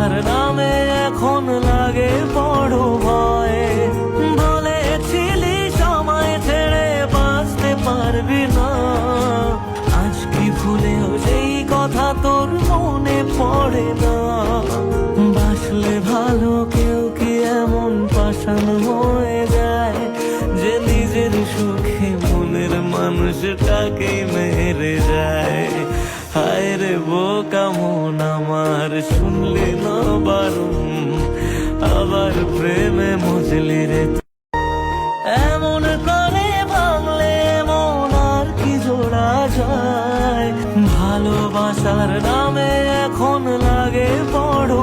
ভালোবাসার নামে এখন লাগে বড় ভয়। বলেছিলি সময় ছেড়ে বাঁচতে পারবি না, আজ কি ভুলেও সেই কথা তোর মনে পড়ে না? বাসলে ভালো কেউ কি এমন পাষাণ হয়ে যায় যে নিজের সুখে মনের মানুষটাকে মেরে যায়? হায় রে বোকা মন আমার, শুনলি না বারণ, আবার প্রেমে মজলি রে। এমন করে ভাঙলে মন আর কি জোড়া যায়? ভালোবাসার নামে এখন লাগে বড়